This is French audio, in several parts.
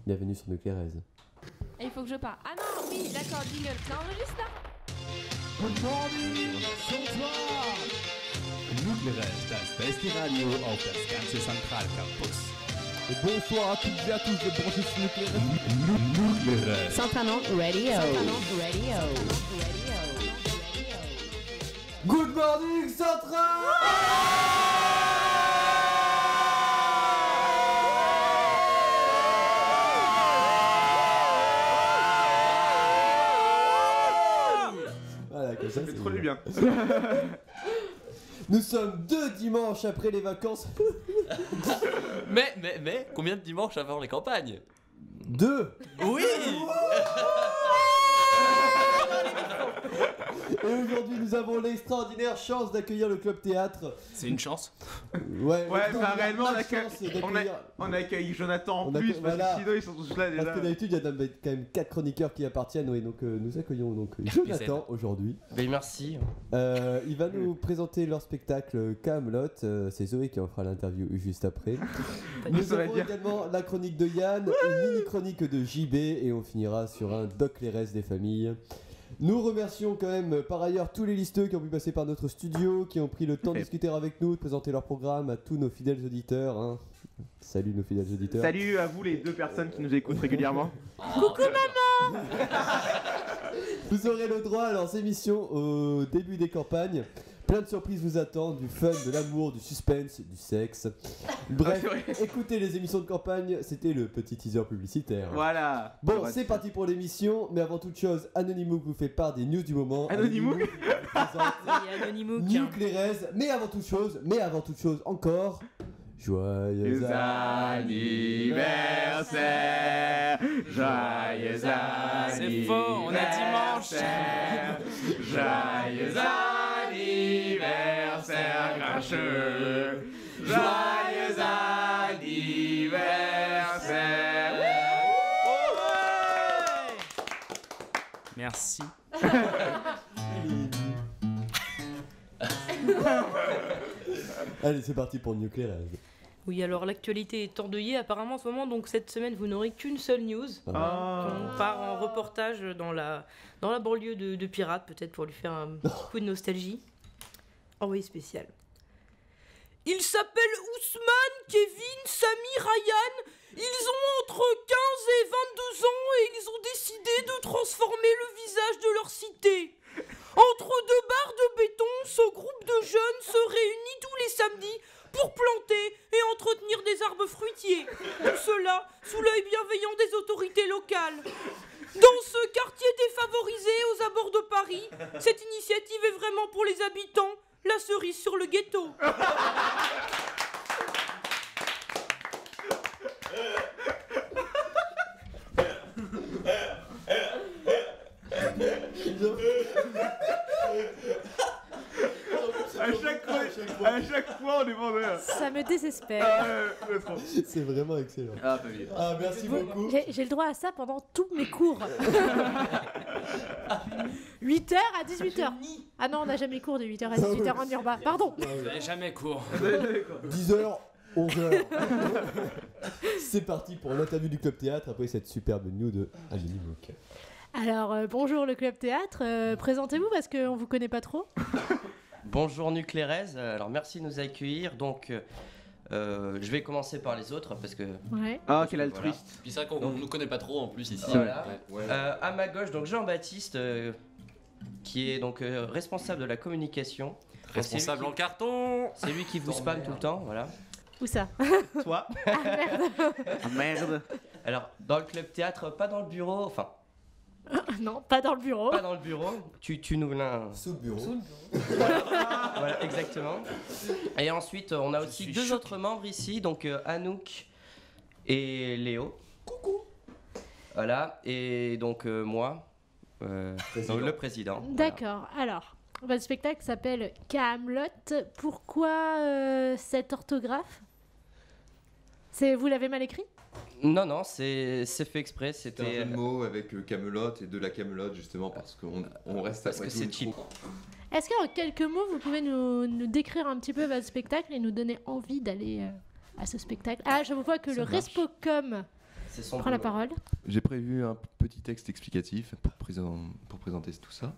Bienvenue sur Nuclérez. Et il faut que je parle. Ah non, oui, d'accord, jingle. Ça enregistre là? Good morning, Sonntag! Nuclérez, das beste Radio auf das ganze Zentralcampus. Et bonsoir à toutes et à tous de brancher sur Nuclérez. Nuclérez. Centraland Radio. Good morning, Central! Voilà, comme ça, Ça fait trop du bien. Nous sommes 2 dimanches après les vacances. Mais, combien de dimanches avant les campagnes? 2. Oui. Et aujourd'hui, nous avons l'extraordinaire chance d'accueillir le Club Théâtre. C'est une chance. Ouais, Enfin, réellement, la chance d'accueillir. on accueille Jonathan en accueille- plus, parce voilà. que sinon ils sont tous là déjà. Parce que d'habitude, il y a quand même 4 chroniqueurs qui appartiennent. Oui, donc nous accueillons donc Jonathan aujourd'hui. Ben merci. Il va nous présenter leur spectacle Camelot. C'est Zoé qui en fera l'interview juste après. Nous Ça va avons bien. également la chronique de Yann, une mini-chronique de JB et on finira sur un Doc Lérès des familles. Nous remercions quand même par ailleurs tous les listeux qui ont pu passer par notre studio, qui ont pris le temps de discuter avec nous, de présenter leur programme à tous nos fidèles auditeurs. Hein. Salut nos fidèles auditeurs. Salut à vous les 2 personnes qui nous écoutent régulièrement. Coucou maman. Vous aurez le droit à leurs émissions au début des campagnes. Plein de surprises vous attendent, du fun, de l'amour, du suspense, du sexe. Bref, écoutez les émissions de campagne, c'était le petit teaser publicitaire. Voilà. Bon, c'est parti pour l'émission, mais avant toute chose, Anonymook vous fait part des news du moment. Anonymook présente Oui, Anonymook. Nuclérez, mais avant toute chose encore, joyeux anniversaire, joyeux C'est faux, on a dimanche. Joyeux anniversaire grincheux, joyeux anniversaire. Merci. Allez, c'est parti pour Nuclérez. Oui, alors l'actualité est endeuillée apparemment en ce moment, donc cette semaine vous n'aurez qu'une seule news. On part en reportage dans la banlieue de Pirate, peut-être pour lui faire un coup de nostalgie. Envoyé spécial. Ils s'appellent Ousmane, Kevin, Samy, Ryan. Ils ont entre 15 et 22 ans et ils ont décidé de transformer le visage de leur cité. Entre 2 barres de béton, ce groupe de jeunes se réunit tous les samedis pour planter et entretenir des arbres fruitiers. Tout cela sous l'œil bienveillant des autorités locales. Dans ce quartier défavorisé aux abords de Paris, cette initiative est vraiment pour les habitants, la cerise sur le ghetto. À chaque fois on est vendeur. Ça me désespère. C'est vraiment excellent. Ah, pas bien. Ah, merci beaucoup. J'ai le droit à ça pendant tous mes cours. 8h à 18h. Ah non, on n'a jamais cours de 8h à 18h en urbain. Pardon. Vous n'avez jamais cours. 10h, 11h. C'est parti pour l'interview du Club Théâtre après cette superbe news de Anonymook. Alors, bonjour le Club Théâtre. Présentez-vous parce qu'on vous connaît pas trop. Bonjour Nuclérez, alors merci de nous accueillir. Donc je vais commencer par les autres parce que. Ouais. Ah, quel altruiste. Puis c'est vrai qu'on nous connaît pas trop en plus ici. Voilà. Ouais. À ma gauche, donc Jean-Baptiste, qui est donc responsable de la communication. Responsable en carton. C'est lui qui vous spamme tout le temps, voilà. Où ça? Toi. Ah merde. Ah merde. Alors dans le club théâtre, pas dans le bureau, enfin. Non, pas dans le bureau. Pas dans le bureau. Tu nous l'as. Sous le bureau. Voilà, exactement. Et ensuite, on a aussi 2 autres membres ici, donc Anouk et Léo. Coucou. Voilà, et donc moi, donc le président. D'accord. Alors, votre spectacle s'appelle Camelot. Pourquoi cette orthographe? Vous l'avez mal écrit? Non, c'est fait exprès. C'était un jeu de mots avec Camelot et de la Camelot justement parce qu'on reste parce que après c'est cheap. Est-ce qu'en quelques mots, vous pouvez nous décrire un petit peu votre spectacle et nous donner envie d'aller à ce spectacle? Ah, je vois que le Respocom C'est son Prends la boulot. parole. J'ai prévu un petit texte explicatif pour présenter tout ça.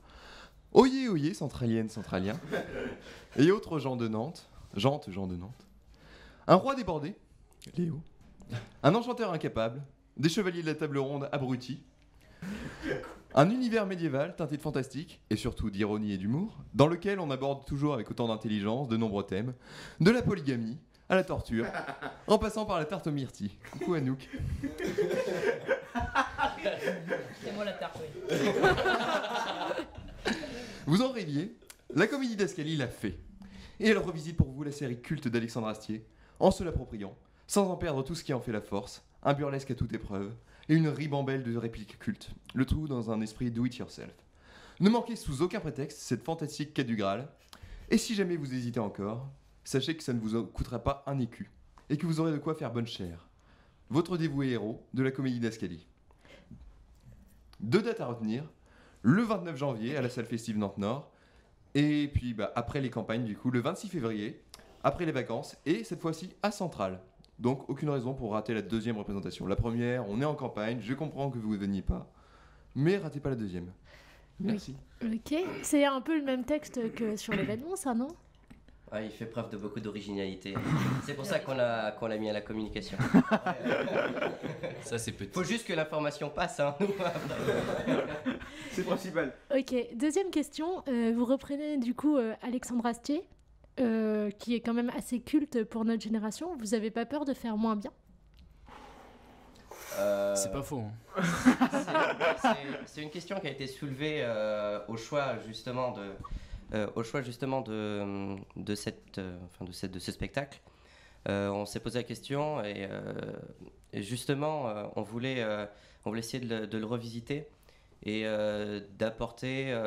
Oyez, oyez, centralienne, centralien, et autres gens de Nantes, gens de Nantes. Un roi débordé, Léo. Un enchanteur incapable, des chevaliers de la table ronde abrutis. Un univers médiéval teinté de fantastique, et surtout d'ironie et d'humour, dans lequel on aborde toujours avec autant d'intelligence de nombreux thèmes, de la polygamie à la torture, en passant par la tarte aux myrtilles. Coucou Anouk. C'est moi la tarte, oui. Vous en rêviez, la comédie d'Ascali l'a fait. Et elle revisite pour vous la série culte d'Alexandre Astier, en se l'appropriant, sans en perdre tout ce qui en fait la force, un burlesque à toute épreuve, et une ribambelle de répliques cultes, le tout dans un esprit do-it-yourself. Ne manquez sous aucun prétexte cette fantastique quête du Graal, et si jamais vous hésitez encore, sachez que ça ne vous coûtera pas un écu, et que vous aurez de quoi faire bonne chère. Votre dévoué héros de la comédie d'Ascali. 2 dates à retenir, le 29 janvier à la salle festive Nantes-Nord, et puis après les campagnes du coup, le 26 février, après les vacances, et cette fois-ci à Centrale. Donc aucune raison pour rater la deuxième représentation. La première, on est en campagne, je comprends que vous ne veniez pas, mais ratez pas la deuxième. Merci. Ok, c'est un peu le même texte que sur l'événement, ça, non? Ouais, il fait preuve de beaucoup d'originalité. C'est pour ça qu'on l'a mis à la communication. Ça, c'est petit. Faut juste que l'information passe, hein. C'est principal. Ok, deuxième question. Vous reprenez du coup Alexandre Astier, qui est quand même assez culte pour notre génération. Vous avez pas peur de faire moins bien? C'est pas faux. C'est une question qui a été soulevée au choix justement de ce spectacle. On s'est posé la question et justement on voulait essayer de le revisiter et d'apporter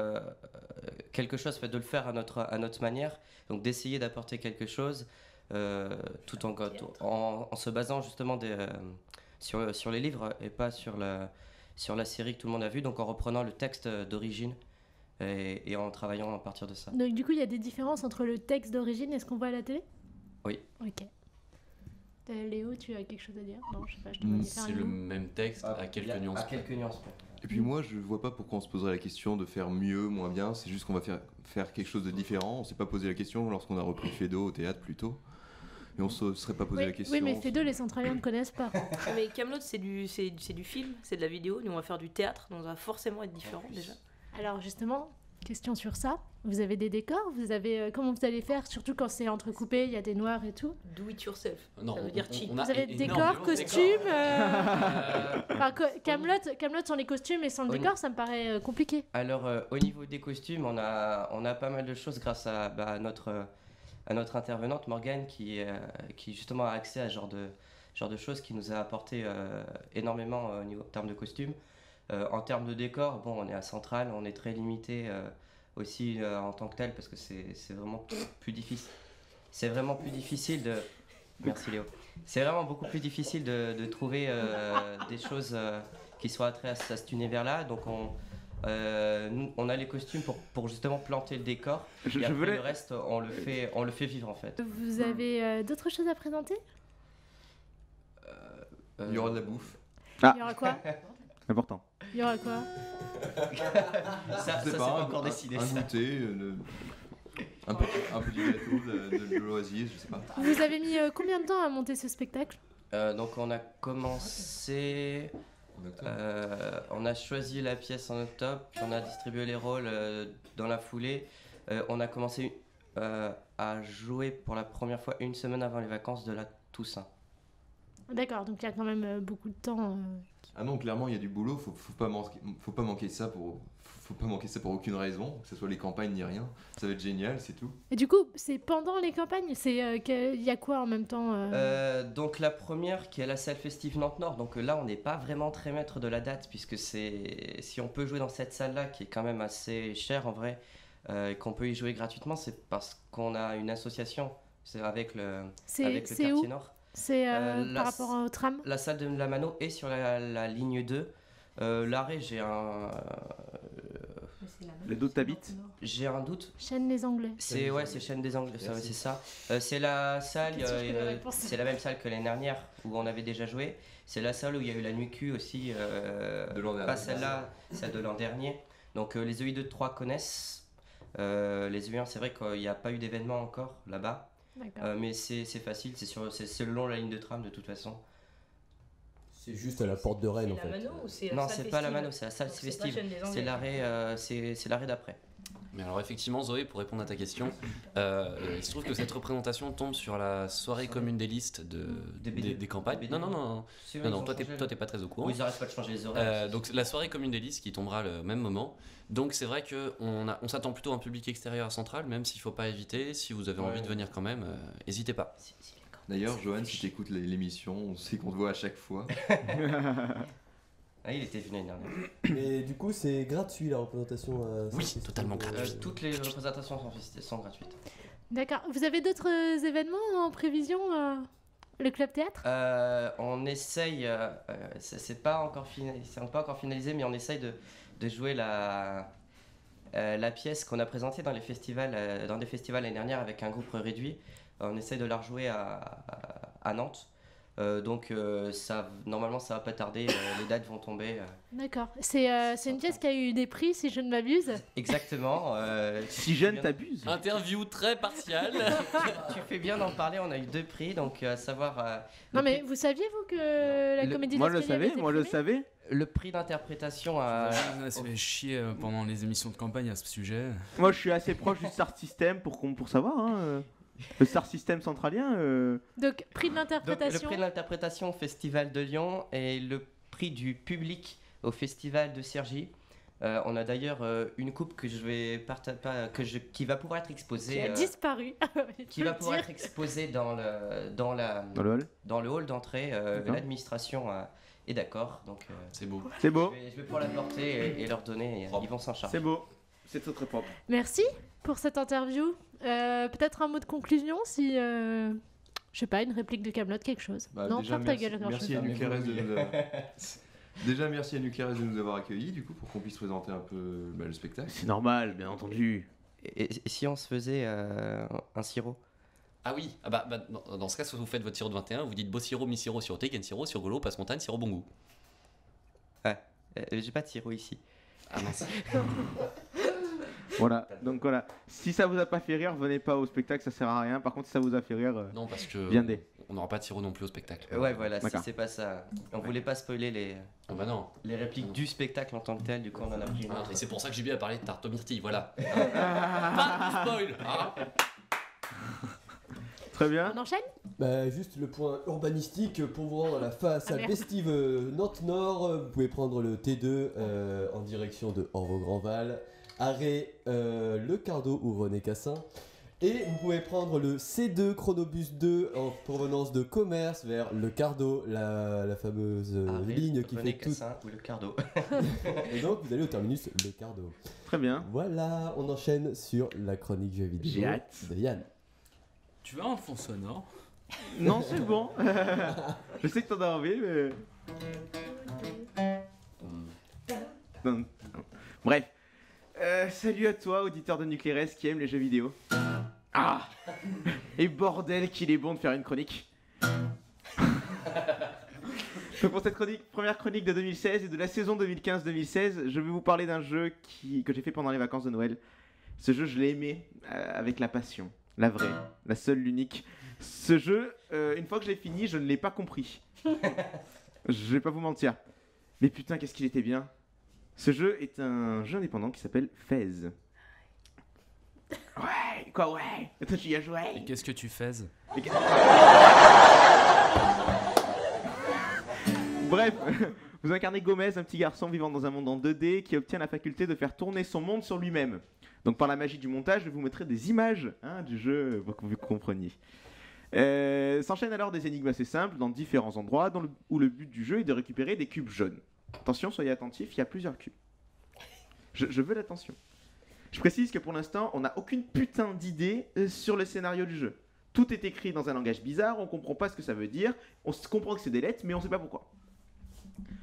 quelque chose, de le faire à notre manière, donc d'essayer d'apporter quelque chose tout en se basant justement sur les livres et pas sur la série que tout le monde a vue, donc en reprenant le texte d'origine et en travaillant à partir de ça. Donc du coup, il y a des différences entre le texte d'origine et ce qu'on voit à la télé? Oui. Ok. Léo, tu as quelque chose à dire? Non, je sais pas, je te vois faire C'est un le mot. même texte à quelques nuances. À quelques nuances. Et puis moi, je vois pas pourquoi on se poserait la question de faire mieux, moins bien. C'est juste qu'on va faire quelque chose de différent. On s'est pas posé la question lorsqu'on a repris Fédo au théâtre plus tôt. Et on se serait pas posé la question. Oui, mais Fédo, les centraliens ne connaissent pas. Mais Kaamelott, c'est du film, c'est de la vidéo. Nous, on va faire du théâtre, donc on va forcément être différent déjà. Alors justement, question sur ça. Vous avez des décors? Vous avez comment vous allez faire? Surtout quand c'est entrecoupé, il y a des noirs et tout. Do it yourself. Non, ça veut dire cheap. Vous avez décors, costumes. Enfin, Kaamelott sans les costumes et sans le décor, ça me paraît compliqué. Alors au niveau des costumes, on a pas mal de choses grâce à notre intervenante Morgane qui justement a accès à ce genre de choses, qui nous a apporté énormément au niveau en termes de costumes. En termes de décor, bon, on est à Centrale, on est très limité aussi en tant que tel parce que c'est vraiment plus difficile. C'est vraiment plus difficile de. Merci Léo. C'est vraiment beaucoup plus difficile de trouver des choses qui soient attraits à cet univers-là. Donc nous, on a les costumes pour justement planter le décor. Et après, le reste, on le fait vivre en fait. Vous avez d'autres choses à présenter? Il y aura de la bouffe. Il y aura quoi? Important. Il y aura quoi? Ça c'est pas encore décidé. Un goûter, un petit gâteau de loisirs, je sais pas. Vous avez mis combien de temps à monter ce spectacle? Donc on a commencé, on a choisi la pièce en octobre, puis on a distribué les rôles dans la foulée. On a commencé à jouer pour la première fois une semaine avant les vacances de la Toussaint. D'accord, donc il y a quand même beaucoup de temps. Ah non, clairement il y a du boulot, faut pas manquer ça pour aucune raison, que ce soit les campagnes ni rien. Ça va être génial, c'est tout. Et du coup, c'est pendant les campagnes, il y a quoi en même temps Donc la première qui est la salle festive Nantes-Nord, donc là on n'est pas vraiment très maître de la date puisque si on peut jouer dans cette salle-là qui est quand même assez chère en vrai, et qu'on peut y jouer gratuitement, c'est parce qu'on a une association, c'est avec le quartier où Nord. C'est par rapport au tram? La salle de la Mano est sur la ligne 2. L'arrêt, j'ai un... Le doute t'habite. J'ai un doute. Chaîne les Anglais. C'est Chaîne des Anglais, ça, ouais, c'est ça. C'est la salle, c'est la même salle que l'année dernière où on avait déjà joué. C'est la salle où il y a eu la nuit Q aussi. De l'an dernier. Pas celle-là, celle de l'an dernier. Donc les EI2 de 3 connaissent. Les EI1, c'est vrai qu'il n'y a pas eu d'événement encore là-bas. Mais c'est facile, c'est le long de la ligne de tram de toute façon. C'est juste à la porte de Rennes en fait. Non, c'est pas la Mano, c'est la salle festive. C'est l'arrêt d'après. Mais alors effectivement Zoé, pour répondre à ta question, il se trouve que cette représentation tombe sur la soirée commune des listes des campagnes. Non, toi t'es pas très au courant. Oui, ils arrêtent pas de changer les horaires. Donc la soirée commune des listes qui tombera le même moment. Donc c'est vrai qu'on s'attend plutôt à un public extérieur à Centrale, même s'il faut pas éviter. Si vous avez envie de venir quand même, n'hésitez pas. D'ailleurs, Johan, si tu écoutes l'émission, on sait qu'on te voit à chaque fois. Ah, il était venu l'année dernière. Et du coup, c'est gratuit la représentation. Oui, totalement gratuit. Toutes les représentations sont gratuites. D'accord. Vous avez d'autres événements en prévision le club théâtre On essaye, c'est pas encore finalisé, mais on essaye de jouer la pièce qu'on a présentée dans des festivals l'année dernière avec un groupe réduit. On essaye de la rejouer à Nantes. Donc normalement ça va pas tarder, les dates vont tomber. D'accord. C'est une pièce qui a eu des prix si je ne m'abuse. Exactement. Si jeune t'abuses. Interview très partiale. Tu fais bien d'en parler, on a eu 2 prix, donc à savoir... non mais vous saviez vous que la comédie Moi je le savais. Le prix d'interprétation à... Ça fait chier pendant les émissions de campagne à ce sujet. Moi je suis assez proche du Star System pour savoir. Hein. Le Star System centralien. Donc, prix de l'interprétation. Le prix de l'interprétation au Festival de Lyon et le prix du public au Festival de Cergy. On a d'ailleurs une coupe que je vais qui va pouvoir être exposée. Qui a disparu. Qui va pouvoir être exposée dans le hall d'entrée. L'administration est d'accord. Donc c'est beau. C'est beau. Je vais pouvoir la porter et leur donner. Ils vont s'en charger. C'est beau. C'est très très propre. Merci pour cette interview. Peut-être un mot de conclusion si. Je sais pas, une réplique de Kaamelott, quelque chose. Non, ferme ta gueule. Merci à Nuclérès de nous avoir... Déjà, merci à Nuclérès de nous avoir accueillis, du coup, pour qu'on puisse présenter un peu le spectacle. C'est normal, bien entendu. Et si on se faisait un sirop? Ah oui, dans ce cas, si vous faites votre sirop de 21, vous dites beau sirop, mi-sirop, siroté, ken sirop, surgolo, passe-montagne, sirop bon goût. Ouais, j'ai pas de sirop ici. Ah mince. Voilà, donc voilà. Si ça vous a pas fait rire, venez pas au spectacle, ça sert à rien. Par contre, si ça vous a fait rire, non, parce que viendez. On n'aura pas de sirop non plus au spectacle. Ouais, voilà, si c'est pas ça. On voulait pas spoiler les répliques du spectacle en tant que tel, du coup on en a pris une autre. Et c'est pour ça que j'ai bien parlé de tarte aux myrtilles, voilà. Pas de spoil. Très bien. On enchaîne ? Juste le point urbanistique pour vous rendre à la façade festive Nantes-Nord. Vous pouvez prendre le T2 en direction de Orvaux-Grandval, arrêt Le Cardo ou René Cassin. Et vous pouvez prendre le C2 Chronobus 2 en provenance de Commerce vers Le Cardo, la fameuse ligne qui René fait tout. Cassin ou Le Cardo. Et donc vous allez au terminus Le Cardo. Très bien. Voilà, on enchaîne sur la chronique jeux vidéo. J'ai hâte. De Yann. Tu veux un fond sonore? Non, c'est bon. Je sais que t'en as envie, mais. Bref. Salut à toi, auditeur de Nuclérès qui aime les jeux vidéo. Ah. Et bordel qu'il est bon de faire une chronique. Donc pour cette première chronique de 2016 et de la saison 2015-2016, je vais vous parler d'un jeu que j'ai fait pendant les vacances de Noël. Ce jeu, je l'ai aimé avec la passion. La vraie, la seule, l'unique. Ce jeu, une fois que je l'ai fini, je ne l'ai pas compris. Je vais pas vous mentir. Mais putain, qu'est-ce qu'il était bien. Ce jeu est un jeu indépendant qui s'appelle Fez. Ouais, quoi ouais. Toi tu y as joué. Et qu'est-ce que tu fais? Bref, vous incarnez Gomez, un petit garçon vivant dans un monde en 2D qui obtient la faculté de faire tourner son monde sur lui-même. Donc par la magie du montage, je vous mettrai des images du jeu pour que vous compreniez. S'enchaînent alors des énigmes assez simples dans différents endroits où le but du jeu est de récupérer des cubes jaunes. Attention, soyez attentifs, il y a plusieurs cubes. Je veux l'attention. Je précise que pour l'instant, on n'a aucune putain d'idée sur le scénario du jeu. Tout est écrit dans un langage bizarre, on comprend pas ce que ça veut dire, on comprend que c'est des lettres, mais on sait pas pourquoi.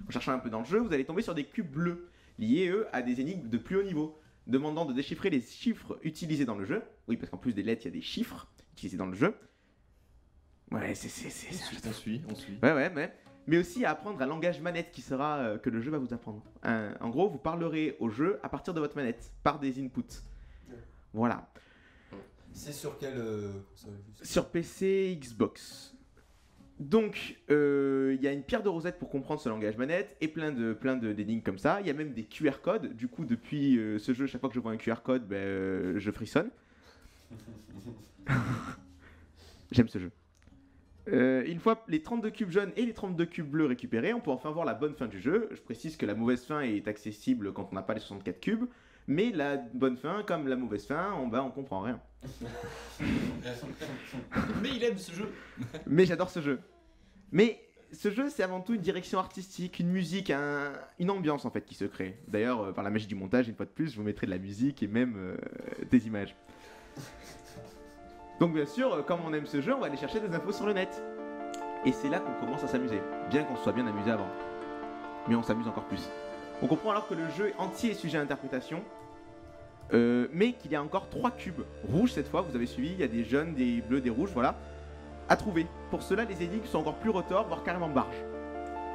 En cherchant un peu dans le jeu, vous allez tomber sur des cubes bleus, liés eux à des énigmes de plus haut niveau. demandant de déchiffrer les chiffres utilisés dans le jeu. Oui, parce qu'en plus des lettres, il y a des chiffres utilisés dans le jeu. Ouais, c'est On suit. Ouais. Mais aussi à apprendre un langage manette qui sera que le jeu va vous apprendre. En gros, vous parlerez au jeu à partir de votre manette, par des inputs. Voilà. C'est sur quelle console juste Sur PC, Xbox. Donc, il y a une pierre de Rosette pour comprendre ce langage manette et plein d'énigmes comme ça. Il y a même des QR codes. Du coup, depuis ce jeu, chaque fois que je vois un QR code, je frissonne. J'aime ce jeu. Une fois les 32 cubes jaunes et les 32 cubes bleus récupérés, on peut enfin voir la bonne fin du jeu. Je précise que la mauvaise fin est accessible quand on n'a pas les 64 cubes. Mais la bonne fin, comme la mauvaise fin, on comprend rien. Mais il aime ce jeu. Mais j'adore ce jeu. Mais ce jeu, c'est avant tout une direction artistique, une musique, une ambiance en fait qui se crée. D'ailleurs, par la magie du montage, une fois de plus, je vous mettrai de la musique et même des images. Donc bien sûr, comme on aime ce jeu, on va aller chercher des infos sur le net. Et c'est là qu'on commence à s'amuser, bien qu'on se soit bien amusé avant. Mais on s'amuse encore plus. On comprend alors que le jeu entier est sujet à interprétation, mais qu'il y a encore 3 cubes rouges cette fois, vous avez suivi, il y a des jaunes, des bleus, des rouges, voilà, à trouver. Pour cela, les énigmes sont encore plus retors, voire carrément barges.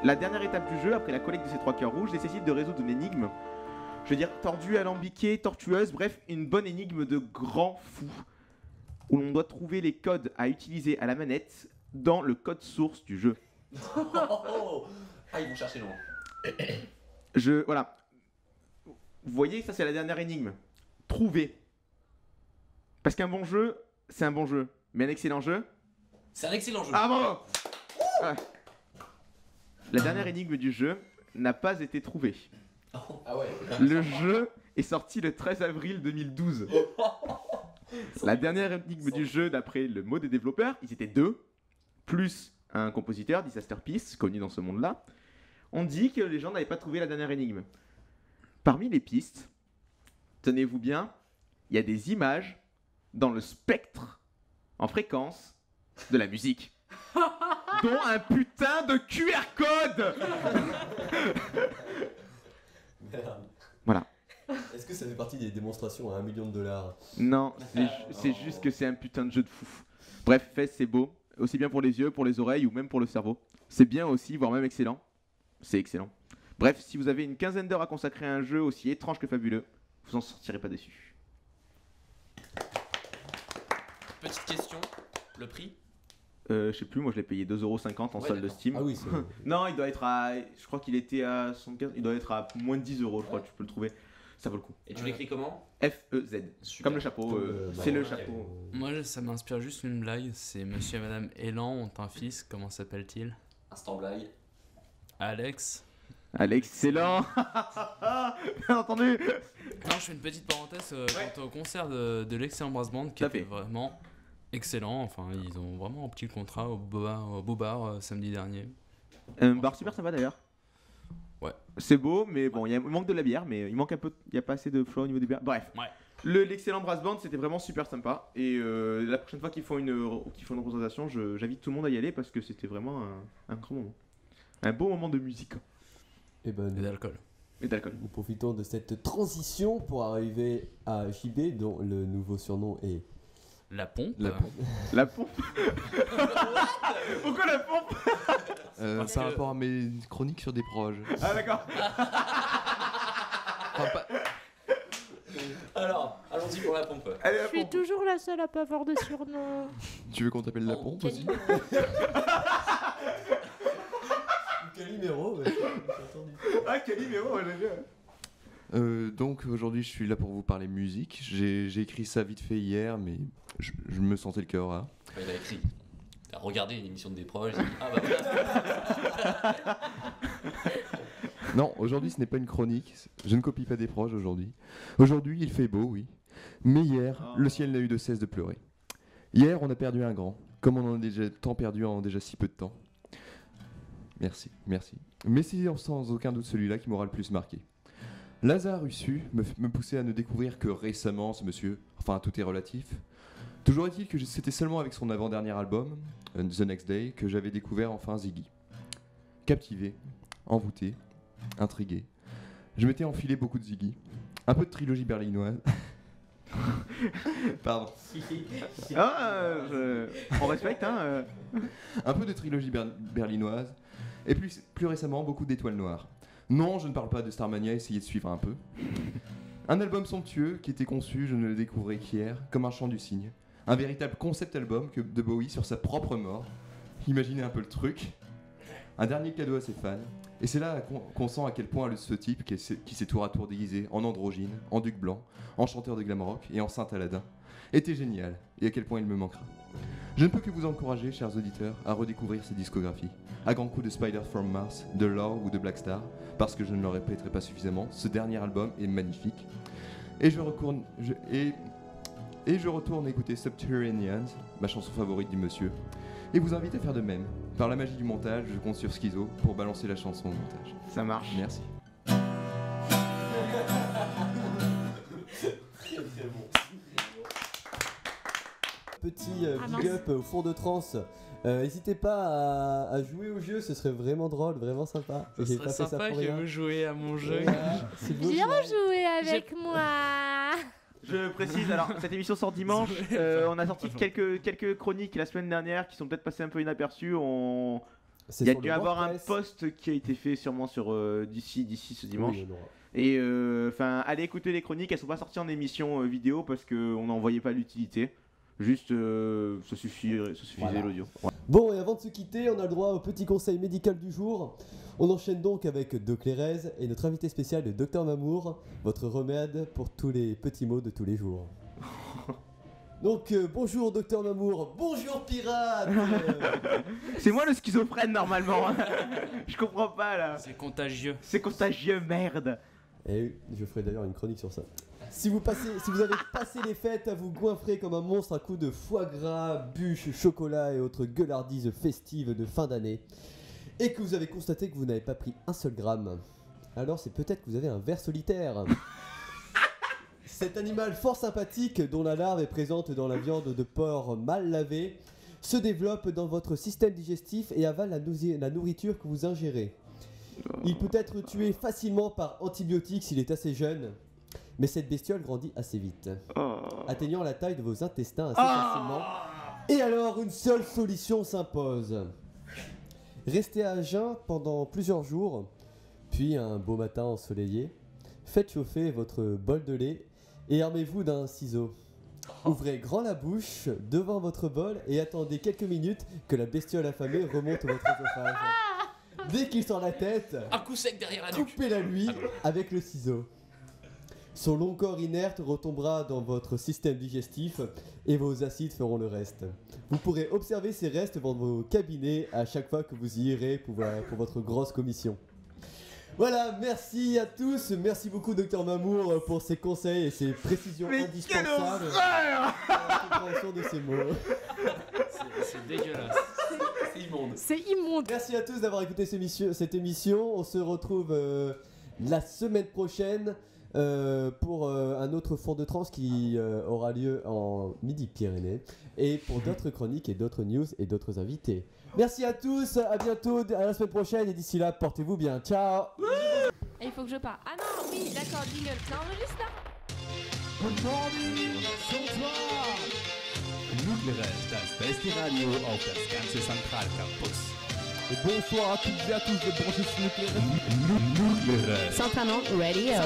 La dernière étape du jeu, après la collecte de ces 3 cœurs rouges, nécessite de résoudre une énigme, je veux dire tordue, alambiquée, tortueuse, bref, une bonne énigme de grand fou, où l'on doit trouver les codes à utiliser à la manette dans le code source du jeu. Ah, ils vont chercher loin. Voilà. Vous voyez, ça c'est la dernière énigme. Trouver. Parce qu'un bon jeu, c'est un bon jeu. Mais un excellent jeu... C'est un excellent jeu. Ah bon ah. La dernière énigme du jeu n'a pas été trouvée. Ah ouais. Le jeu est sorti le 13 avril 2012. La dernière énigme du jeu, d'après le mot des développeurs, ils étaient 2, plus un compositeur, Disasterpeace, connu dans ce monde-là. On dit que les gens n'avaient pas trouvé la dernière énigme. Parmi les pistes, tenez-vous bien, il y a des images dans le spectre en fréquence de la musique. Dont un putain de QR code. Merde. Voilà. Est-ce que ça fait partie des démonstrations à $1 million? Non, c'est juste que c'est un putain de jeu de fou. Bref, Fez, c'est beau. Aussi bien pour les yeux, pour les oreilles ou même pour le cerveau. C'est bien aussi, voire même excellent. C'est excellent. Bref, si vous avez une quinzaine d'heures à consacrer à un jeu aussi étrange que fabuleux, vous en sortirez pas déçu. Petite question, le prix? Je sais plus, moi je l'ai payé 2,50€ en solde de Steam. Ah oui, c'est... Non, il doit être à... Je crois qu'il était à 75... Il doit être à moins de 10€, je crois, tu peux le trouver. Ça vaut le coup. Et tu l'écris comment? F-E-Z. Comme le chapeau, c'est le chapeau. Moi, ça m'inspire juste une blague. C'est monsieur et madame Elan ont un fils. Comment s'appelle-t-il? Instant blague. Alex. Excellent. Bien entendu. Non, je fais une petite parenthèse quant au concert de l'excellent Brass Band qui était vraiment excellent. Enfin, ils ont vraiment un petit contrat au Beau Bar samedi dernier. Un bar super sympa d'ailleurs. Ouais. C'est beau, mais bon, il manque de la bière, mais il manque un peu, il n'y a pas assez de flow au niveau des bières. Bref. Ouais. L'excellent Brass Band, c'était vraiment super sympa. Et la prochaine fois qu'ils font une représentation, j'invite tout le monde à y aller parce que c'était vraiment un grand moment. Un beau moment de musique. Et d'alcool. Et d'alcool. Nous profitons de cette transition pour arriver à JB, dont le nouveau surnom est... La pompe. La pompe. Pourquoi la pompe? Par rapport à mes chroniques sur des proches. Ah d'accord. Alors, allons-y pour la pompe. Allez, Je suis toujours la seule à pas avoir de surnom. Tu veux qu'on t'appelle la pompe aussi? Calimero, j'ai entendu. Ah, Calimero, j'aime bien. Donc aujourd'hui je suis là pour vous parler musique. J'ai écrit ça vite fait hier, mais je me sentais le cœur là. Il a écrit. Il a regardé une émission de des proches. Il a dit, ah bah voilà. Non, aujourd'hui ce n'est pas une chronique. Je ne copie pas des proches aujourd'hui. Aujourd'hui il fait beau, oui. Mais hier, le ciel n'a eu de cesse de pleurer. Hier on a perdu un grand, comme on en a déjà tant perdu en déjà si peu de temps. Merci. Mais c'est sans aucun doute celui-là qui m'aura le plus marqué. Lazare Ussu me poussait à ne découvrir que récemment ce monsieur, enfin tout est relatif. Toujours est-il que c'était seulement avec son avant-dernier album, The Next Day, que j'avais découvert enfin Ziggy. Captivé, envoûté, intrigué, je m'étais enfilé beaucoup de Ziggy. Un peu de trilogie berlinoise. Pardon. On respecte, hein. Un peu de trilogie berlinoise. Et plus récemment, beaucoup d'étoiles noires. Non, je ne parle pas de Starmania, essayez de suivre un peu. Un album somptueux qui était conçu, je ne le découvrais qu'hier, comme un chant du cygne. Un véritable concept album de Bowie sur sa propre mort. Imaginez un peu le truc. Un dernier cadeau à ses fans. Et c'est là qu'on sent à quel point ce type, qui s'est tour à tour déguisé en androgyne, en duc blanc, en chanteur de glam rock et en saint Aladdin, était génial, et à quel point il me manquera. Je ne peux que vous encourager, chers auditeurs, à redécouvrir ses discographies, à grands coups de Spider from Mars, de Love ou de Black Star, parce que je ne le répéterai pas suffisamment, ce dernier album est magnifique. Et je retourne écouter Subterraneans, ma chanson favorite du monsieur, et vous invite à faire de même. Par la magie du montage, je compte sur Schizo pour balancer la chanson au montage. Ça marche. Merci. Petit big up au fond de trance. N'hésitez pas à jouer au jeu, ce serait vraiment drôle, vraiment sympa. Ce serait sympa que vous jouiez à mon jeu. Viens jouer avec moi. Je précise, alors cette émission sort dimanche, on a sorti quelques chroniques la semaine dernière qui sont peut-être passées un peu inaperçues. Il y a dû y avoir un post qui a été fait sûrement sur d'ici ce dimanche. Oui, et allez écouter les chroniques, elles sont pas sorties en émission vidéo parce qu'on n'en voyait pas l'utilité. Juste, ça suffisait voilà. L'audio. Ouais. Bon, et avant de se quitter, on a le droit au petit conseil médical du jour. On enchaîne donc avec Doc Lérez et notre invité spécial, le Dr Mamour, votre remède pour tous les petits maux de tous les jours. Donc, bonjour Dr Mamour, bonjour pirate. C'est moi le schizophrène normalement. Je comprends pas là. C'est contagieux. C'est contagieux, merde. Et je ferai d'ailleurs une chronique sur ça. Si vous avez passé les fêtes à vous goinfrer comme un monstre à coups de foie gras, bûches, chocolat et autres gueulardises festives de fin d'année, et que vous avez constaté que vous n'avez pas pris un seul gramme, alors c'est peut-être que vous avez un ver solitaire. Cet animal fort sympathique, dont la larve est présente dans la viande de porc mal lavée, se développe dans votre système digestif et avale la nourriture que vous ingérez. Il peut être tué facilement par antibiotiques s'il est assez jeune. Mais cette bestiole grandit assez vite, atteignant la taille de vos intestins assez facilement. Et alors, une seule solution s'impose. Restez à jeun pendant plusieurs jours, puis un beau matin ensoleillé, faites chauffer votre bol de lait et armez-vous d'un ciseau. Ouvrez grand la bouche devant votre bol et attendez quelques minutes que la bestiole affamée remonte votre œsophage. Dès qu'il sort la tête, un coup sec derrière la nuque. Coupez-la lui avec le ciseau. Son long corps inerte retombera dans votre système digestif et vos acides feront le reste. Vous pourrez observer ces restes dans vos cabinets à chaque fois que vous y irez pour votre grosse commission. Voilà, merci à tous, merci beaucoup Dr Mamour pour ces conseils et ces précisions indispensables à la compréhension de ces mots. C'est dégueulasse. C'est immonde. C'est immonde. Merci à tous d'avoir écouté cette émission. On se retrouve la semaine prochaine. Pour un autre fond de trance qui aura lieu en Midi-Pyrénées et pour d'autres chroniques et d'autres news et d'autres invités. Merci à tous, à bientôt, à la semaine prochaine et d'ici là, portez-vous bien, ciao. Et il faut que je parle. Ah non, oui, d'accord, jingle, ça enregistre là. Nucleares, das beste Radio auf das ganze Zentralcampus. Et bonsoir à toutes et à tous de brancher sur Nucleares. Nucleares. Centralement Radio.